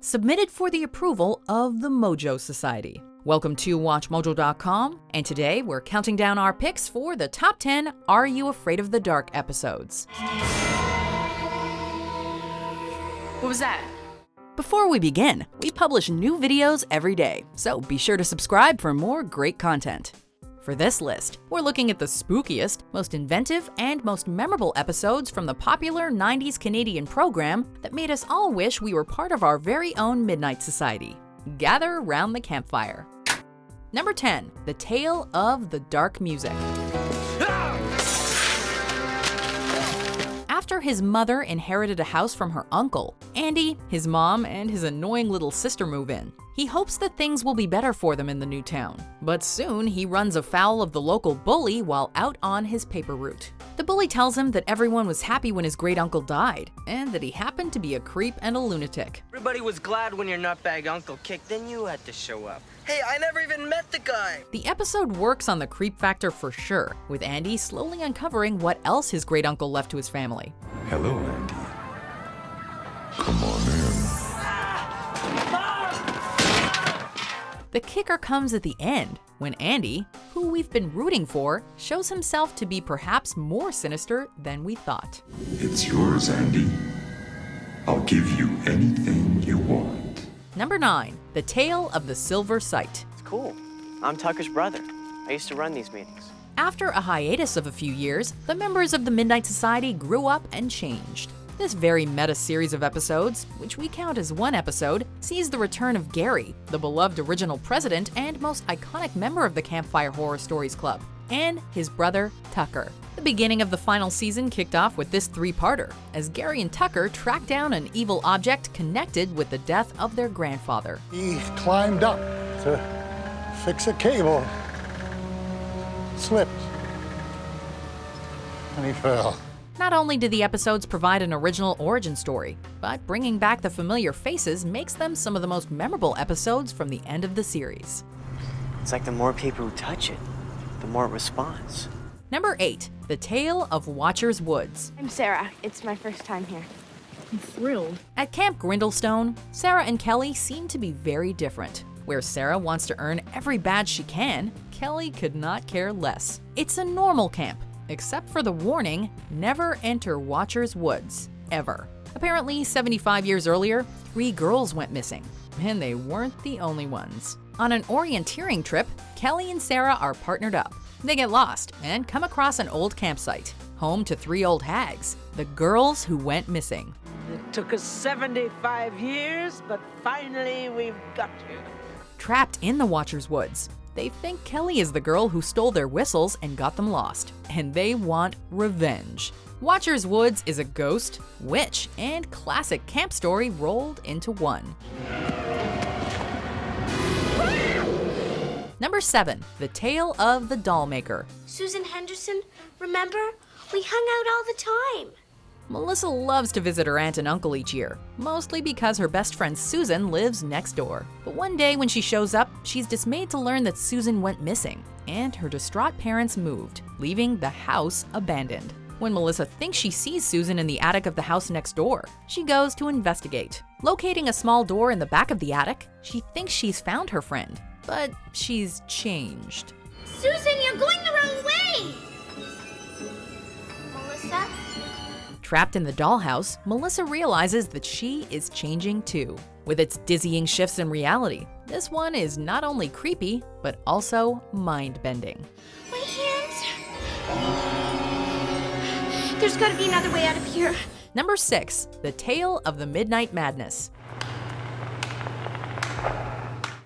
submitted for the approval of the Mojo Society. Welcome to WatchMojo.com, and today we're counting down our picks for the top 10 Are You Afraid of the Dark episodes. What was that? Before we begin, we publish new videos every day, so be sure to subscribe for more great content. For this list, we're looking at the spookiest, most inventive, and most memorable episodes from the popular 90s Canadian program that made us all wish we were part of our very own Midnight Society. Gather round the campfire. Number 10, The Tale of the Dark Music. After his mother inherited a house from her uncle, Andy, his mom, and his annoying little sister move in. He hopes that things will be better for them in the new town, but soon he runs afoul of the local bully while out on his paper route. The bully tells him that everyone was happy when his great-uncle died, and that he happened to be a creep and a lunatic. Everybody was glad when your nutbag uncle kicked, then you had to show up. Hey, I never even met the guy! The episode works on the creep factor for sure, with Andy slowly uncovering what else his great-uncle left to his family. Hello, Andy. Come on in. The kicker comes at the end, when Andy, who we've been rooting for, shows himself to be perhaps more sinister than we thought. It's yours, Andy. I'll give you anything you want. Number 9, The Tale of the Silver Sight. It's cool. I'm Tucker's brother. I used to run these meetings. After a hiatus of a few years, the members of the Midnight Society grew up and changed. This very meta series of episodes, which we count as one episode, sees the return of Gary, the beloved original president and most iconic member of the Campfire Horror Stories Club, and his brother, Tucker. The beginning of the final season kicked off with this three-parter, as Gary and Tucker track down an evil object connected with the death of their grandfather. He climbed up to fix a cable, slipped, and he fell. Not only do the episodes provide an original origin story, but bringing back the familiar faces makes them some of the most memorable episodes from the end of the series. It's like the more people who touch it, the more it responds. Number 8, The Tale of Watcher's Woods. I'm Sarah. It's my first time here. I'm thrilled. At Camp Grindlestone, Sarah and Kelly seem to be very different. Where Sarah wants to earn every badge she can, Kelly could not care less. It's a normal camp, except for the warning, never enter Watcher's Woods, ever. Apparently, 75 years earlier, 3 girls went missing, and they weren't the only ones. On an orienteering trip, Kelly and Sarah are partnered up. They get lost and come across an old campsite, home to 3 old hags, the girls who went missing. It took us 75 years, but finally we've got you. Trapped in the Watcher's Woods, they think Kelly is the girl who stole their whistles and got them lost, and they want revenge. Watcher's Woods is a ghost, witch, and classic camp story rolled into one. Number 7, The Tale of the Dollmaker. Susan Henderson, remember? We hung out all the time. Melissa loves to visit her aunt and uncle each year, mostly because her best friend Susan lives next door. But one day when she shows up, she's dismayed to learn that Susan went missing, and her distraught parents moved, leaving the house abandoned. When Melissa thinks she sees Susan in the attic of the house next door, she goes to investigate. Locating a small door in the back of the attic, she thinks she's found her friend, but she's changed. Susan, you're going the wrong way! Melissa? Trapped in the dollhouse, Melissa realizes that she is changing too. With its dizzying shifts in reality, this one is not only creepy, but also mind-bending. My hands. There's gotta be another way out of here. Number 6, The Tale of the Midnight Madness.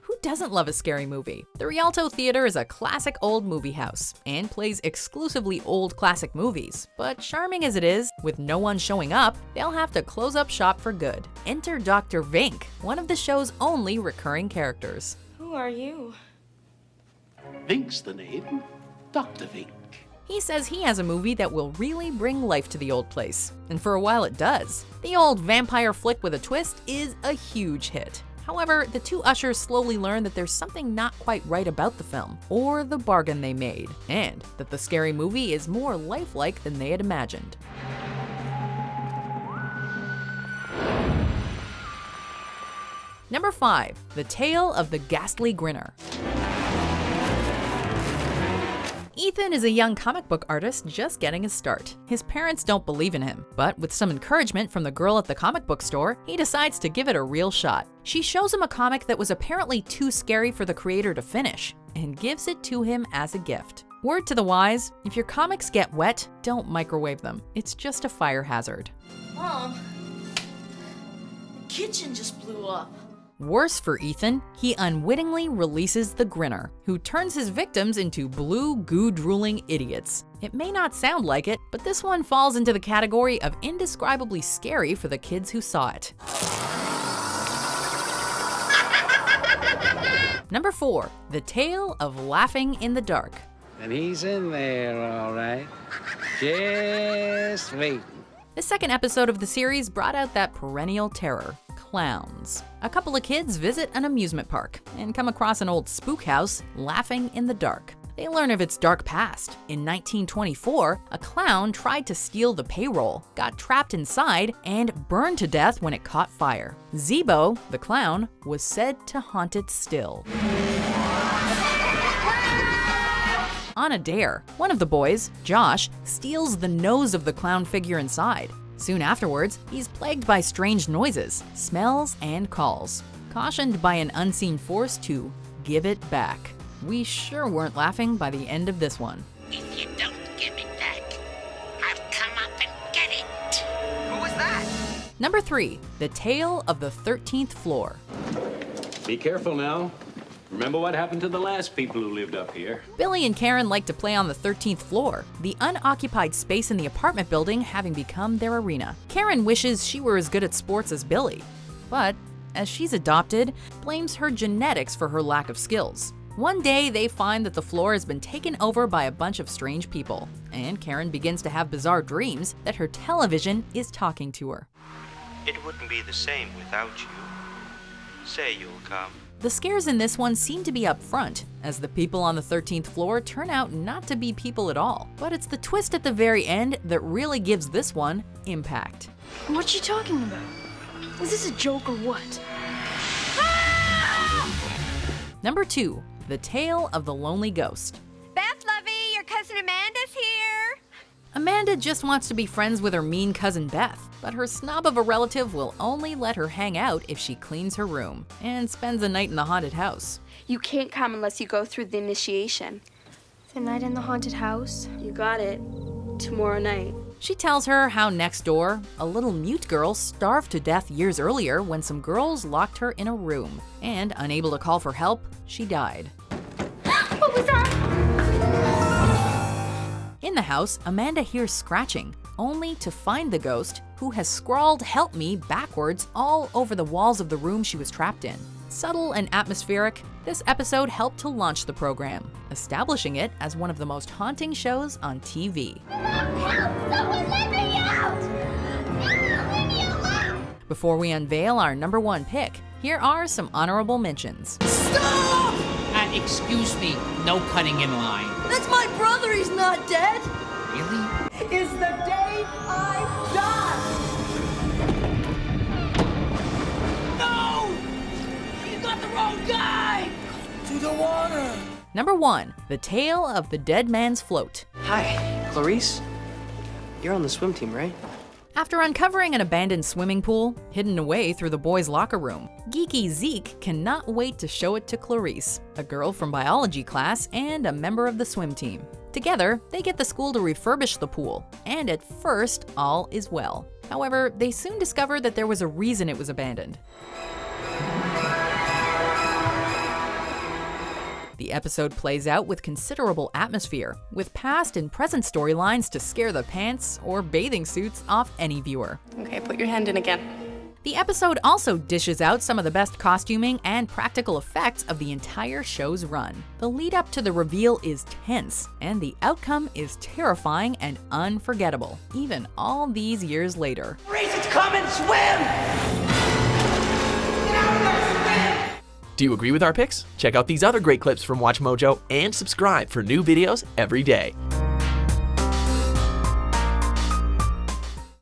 Who doesn't love a scary movie? The Rialto Theater is a classic old movie house and plays exclusively old classic movies. But charming as it is, with no one showing up, they'll have to close up shop for good. Enter Dr. Vink, one of the show's only recurring characters. Who are you? Vink's the name. Dr. Vink. He says he has a movie that will really bring life to the old place. And for a while it does. The old vampire flick with a twist is a huge hit. However, the two ushers slowly learn that there's something not quite right about the film, or the bargain they made, and that the scary movie is more lifelike than they had imagined. Number 5. The Tale of the Ghastly Grinner. Ethan is a young comic book artist just getting his start. His parents don't believe in him, but with some encouragement from the girl at the comic book store, he decides to give it a real shot. She shows him a comic that was apparently too scary for the creator to finish, and gives it to him as a gift. Word to the wise, if your comics get wet, don't microwave them. It's just a fire hazard. Mom, the kitchen just blew up. Worse for Ethan, he unwittingly releases the Grinner, who turns his victims into blue, goo-drooling idiots. It may not sound like it, but this one falls into the category of indescribably scary for the kids who saw it. Number 4. The Tale of Laughing in the Dark. And he's in there, all right. Just waiting. The second episode of the series brought out that perennial terror, clowns. A couple of kids visit an amusement park and come across an old spook house laughing in the dark. They learn of its dark past. In 1924, a clown tried to steal the payroll, got trapped inside, and burned to death when it caught fire. Zebo, the clown, was said to haunt it still. On a dare, one of the boys, Josh, steals the nose of the clown figure inside. Soon afterwards, he's plagued by strange noises, smells, and calls. Cautioned by an unseen force to give it back. We sure weren't laughing by the end of this one. If you don't give it back, I'll come up and get it. Who was that? Number 3. The Tale of the 13th Floor. Be careful now. Remember what happened to the last people who lived up here? Billy and Karen like to play on the 13th floor, the unoccupied space in the apartment building having become their arena. Karen wishes she were as good at sports as Billy, but as she's adopted, blames her genetics for her lack of skills. One day, they find that the floor has been taken over by a bunch of strange people, and Karen begins to have bizarre dreams that her television is talking to her. It wouldn't be the same without you. Say you'll come. The scares in this one seem to be up front, as the people on the 13th floor turn out not to be people at all. But it's the twist at the very end that really gives this one impact. What you talking about? Is this a joke or what? Number 2. The Tale of the Lonely Ghost. Beth, lovey, your cousin Amanda's here. Amanda just wants to be friends with her mean cousin Beth, but her snob of a relative will only let her hang out if she cleans her room and spends a night in the haunted house. You can't come unless you go through the initiation. The night in the haunted house? You got it. Tomorrow night. She tells her how next door, a little mute girl starved to death years earlier when some girls locked her in a room, and unable to call for help, she died. What was that? In the house, Amanda hears scratching, only to find the ghost, who has scrawled "Help me" backwards all over the walls of the room she was trapped in. Subtle and atmospheric, this episode helped to launch the program, establishing it as one of the most haunting shows on TV. Someone let me out! Leave me alone! Before we unveil our number 1 pick, here are some honorable mentions. Stop! Excuse me, no cutting in line. That's my brother, he's not dead! Really? Is the day I die! No! You got the wrong guy! To the water! Number 1. The Tale of the Dead Man's Float. Hi, Clarice. You're on the swim team, right? After uncovering an abandoned swimming pool, hidden away through the boys' locker room, geeky Zeke cannot wait to show it to Clarice, a girl from biology class and a member of the swim team. Together, they get the school to refurbish the pool, and at first, all is well. However, they soon discover that there was a reason it was abandoned. The episode plays out with considerable atmosphere, with past and present storylines to scare the pants or bathing suits off any viewer. Okay, put your hand in again. The episode also dishes out some of the best costuming and practical effects of the entire show's run. The lead up to the reveal is tense, and the outcome is terrifying and unforgettable, even all these years later. Race, come and swim! Get out there, swim! Do you agree with our picks? Check out these other great clips from WatchMojo and subscribe for new videos every day.